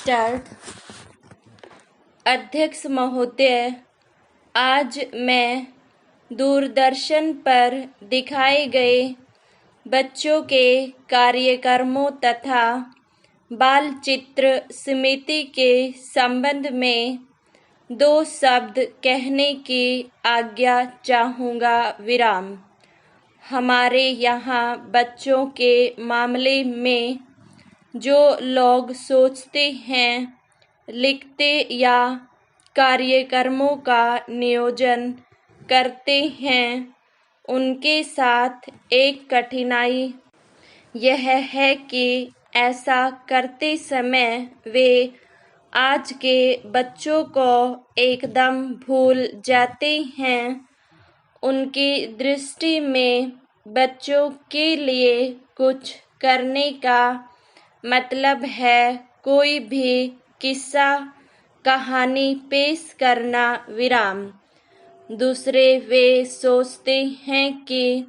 Start. अध्यक्ष महोदय, आज मैं दूरदर्शन पर दिखाए गए बच्चों के कार्यक्रमों तथा बाल चित्र समिति के संबंध में 2 शब्द कहने की आज्ञा चाहूँगा। विराम। हमारे यहाँ बच्चों के मामले में जो लोग सोचते हैं, लिखते या कार्यक्रमों का नियोजन करते हैं, उनके साथ एक कठिनाई यह है कि ऐसा करते समय वे आज के बच्चों को एकदम भूल जाते हैं। उनकी दृष्टि में बच्चों के लिए कुछ करने का मतलब है कोई भी किस्सा कहानी पेश करना। विराम। दूसरे वे सोचते हैं कि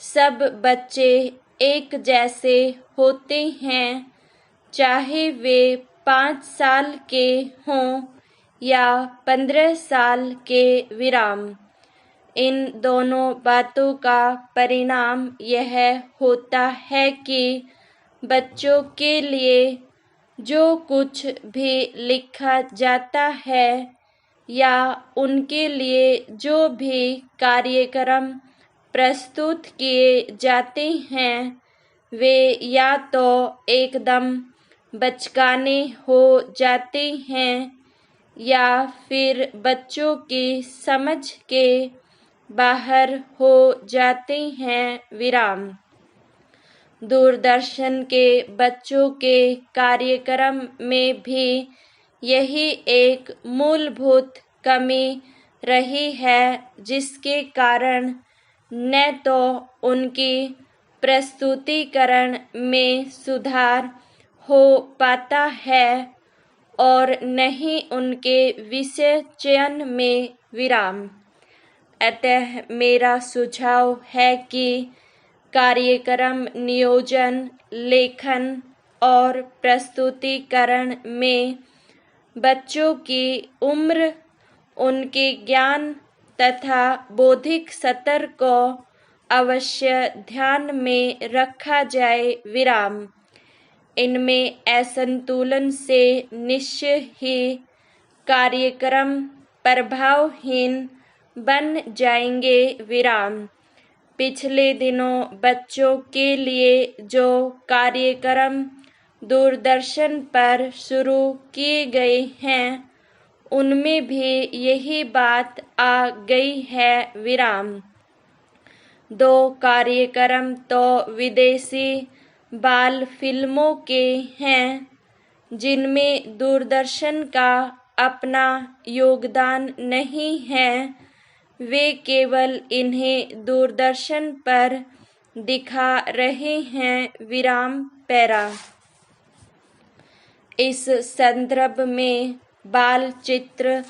सब बच्चे एक जैसे होते हैं, चाहे वे 5 साल के हों या 15 साल के। विराम। इन दोनों बातों का परिणाम यह होता है कि बच्चों के लिए जो कुछ भी लिखा जाता है या उनके लिए जो भी कार्यक्रम प्रस्तुत किए जाते हैं, वे या तो एकदम बचकाने हो जाते हैं या फिर बच्चों की समझ के बाहर हो जाते हैं। विराम। दूरदर्शन के बच्चों के कार्यक्रम में भी यही एक मूलभूत कमी रही है, जिसके कारण न तो उनकी प्रस्तुतिकरण में सुधार हो पाता है और न ही उनके विषय चयन में। विराम। अतः मेरा सुझाव है कि कार्यक्रम नियोजन, लेखन और प्रस्तुतिकरण में बच्चों की उम्र, उनके ज्ञान तथा बौद्धिक स्तर को अवश्य ध्यान में रखा जाए। विराम। इनमें असंतुलन से निश्चय ही कार्यक्रम प्रभावहीन बन जाएंगे। विराम। पिछले दिनों बच्चों के लिए जो कार्यक्रम दूरदर्शन पर शुरू किए गए हैं, उनमें भी यही बात आ गई है। विराम। 2 कार्यक्रम तो विदेशी बाल फिल्मों के हैं, जिनमें दूरदर्शन का अपना योगदान नहीं है। वे केवल इन्हें दूरदर्शन पर दिखा रहे हैं। विराम। पैरा। इस संदर्भ में बाल चित्र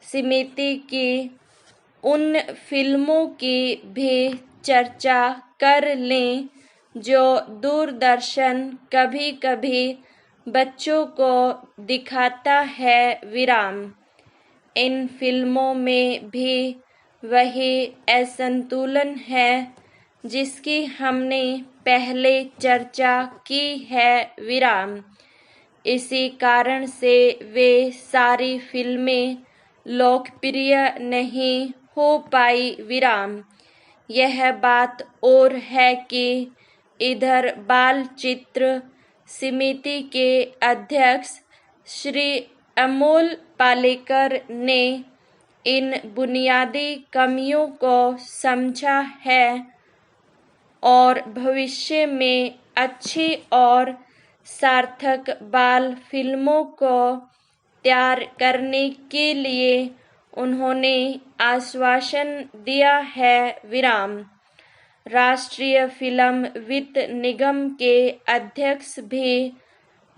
समिति की उन फिल्मों की भी चर्चा कर लें जो दूरदर्शन कभी-कभी बच्चों को दिखाता है। विराम। इन फिल्मों में भी वही असंतुलन है जिसकी हमने पहले चर्चा की है। विराम। इसी कारण से वे सारी फिल्में लोकप्रिय नहीं हो पाई। विराम। यह बात और है कि इधर बाल चित्र समिति के अध्यक्ष श्री अमोल पालेकर ने इन बुनियादी कमियों को समझा है और भविष्य में अच्छी और सार्थक बाल फिल्मों को तैयार करने के लिए उन्होंने आश्वासन दिया है। विराम। राष्ट्रीय फिल्म वित्त निगम के अध्यक्ष भी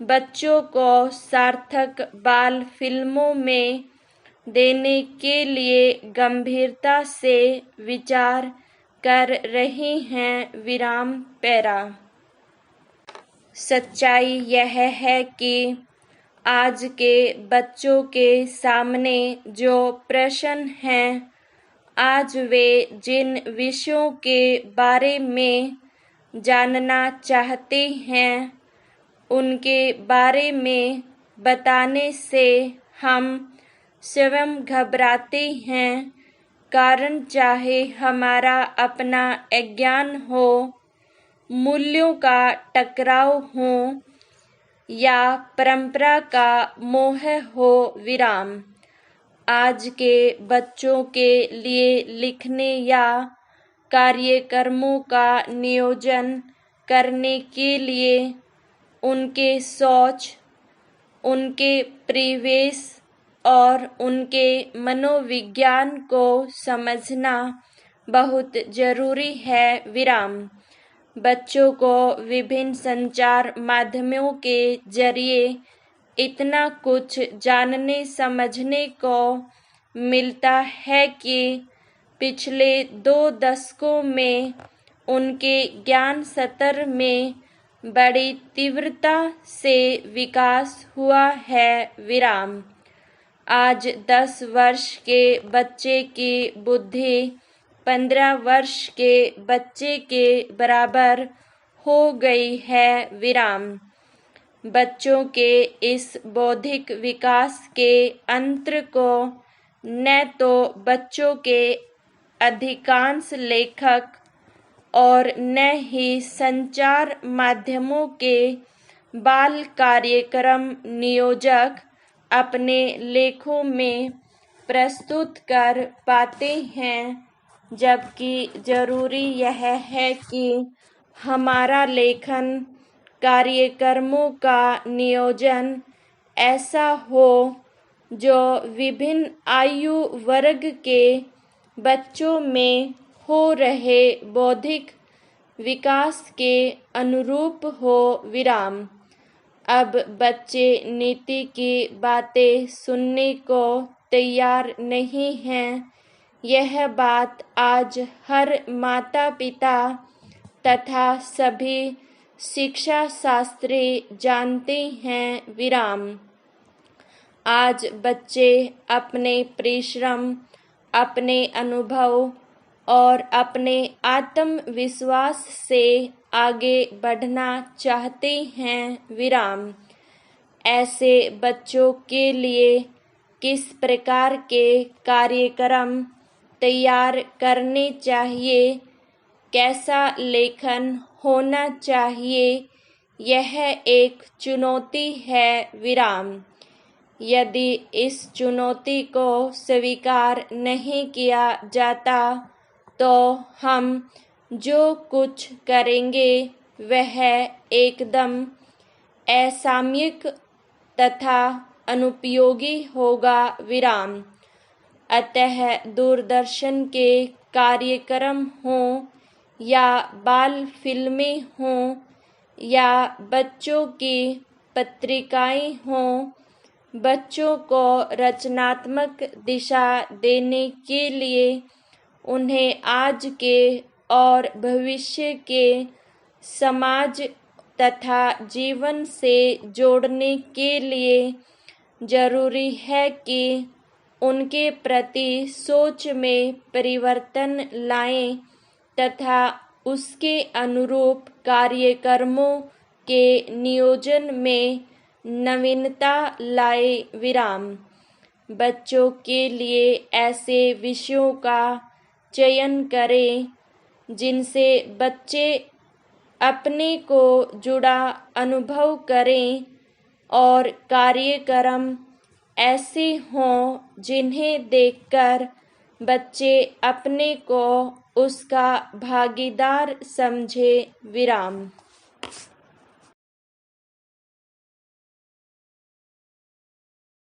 बच्चों को सार्थक बाल फिल्मों में देने के लिए गंभीरता से विचार कर रहे हैं। विराम। पैरा। सच्चाई यह है कि आज के बच्चों के सामने जो प्रश्न हैं, आज वे जिन विषयों के बारे में जानना चाहते हैं, उनके बारे में बताने से हम स्वयं घबराते हैं। कारण चाहे हमारा अपना अज्ञान हो, मूल्यों का टकराव हो या परंपरा का मोह हो विराम। आज के बच्चों के लिए लिखने या कार्यक्रमों का नियोजन करने के लिए उनके सोच, उनके परिवेश और उनके मनोविज्ञान को समझना बहुत जरूरी है विराम। बच्चों को विभिन्न संचार माध्यमों के जरिए इतना कुछ जानने समझने को मिलता है कि पिछले 2 दशकों में उनके ज्ञान स्तर में बड़ी तीव्रता से विकास हुआ है विराम। आज 10 वर्ष के बच्चे की बुद्धि 15 वर्ष के बच्चे के बराबर हो गई है विराम। बच्चों के इस बौद्धिक विकास के अंतर को न तो बच्चों के अधिकांश लेखक और न ही संचार माध्यमों के बाल कार्यक्रम नियोजक अपने लेखों में प्रस्तुत कर पाते हैं, जबकि जरूरी यह है कि हमारा लेखन कार्यक्रमों का नियोजन ऐसा हो जो विभिन्न आयु वर्ग के बच्चों में हो रहे बौद्धिक विकास के अनुरूप हो विराम। अब बच्चे नीति की बातें सुनने को तैयार नहीं हैं। यह बात आज हर माता पिता तथा सभी शिक्षा शास्त्री जानते हैं विराम। आज बच्चे अपने परिश्रम, अपने अनुभव और अपने आत्मविश्वास से आगे बढ़ना चाहते हैं विराम। ऐसे बच्चों के लिए किस प्रकार के कार्यक्रम तैयार करने चाहिए, कैसा लेखन होना चाहिए, यह एक चुनौती है विराम। यदि इस चुनौती को स्वीकार नहीं किया जाता तो हम जो कुछ करेंगे वह एकदम असामयिक तथा अनुपयोगी होगा विराम। अतः दूरदर्शन के कार्यक्रम हों या बाल फिल्में हों या बच्चों की पत्रिकाएं हों, बच्चों को रचनात्मक दिशा देने के लिए उन्हें आज के और भविष्य के समाज तथा जीवन से जोड़ने के लिए जरूरी है कि उनके प्रति सोच में परिवर्तन लाएं तथा उसके अनुरूप कार्यक्रमों के नियोजन में नवीनता लाए विराम। बच्चों के लिए ऐसे विषयों का चयन करें जिनसे बच्चे अपने को जुड़ा अनुभव करें और कार्यक्रम ऐसे हों जिन्हें देखकर बच्चे अपने को उसका भागीदार समझे विराम।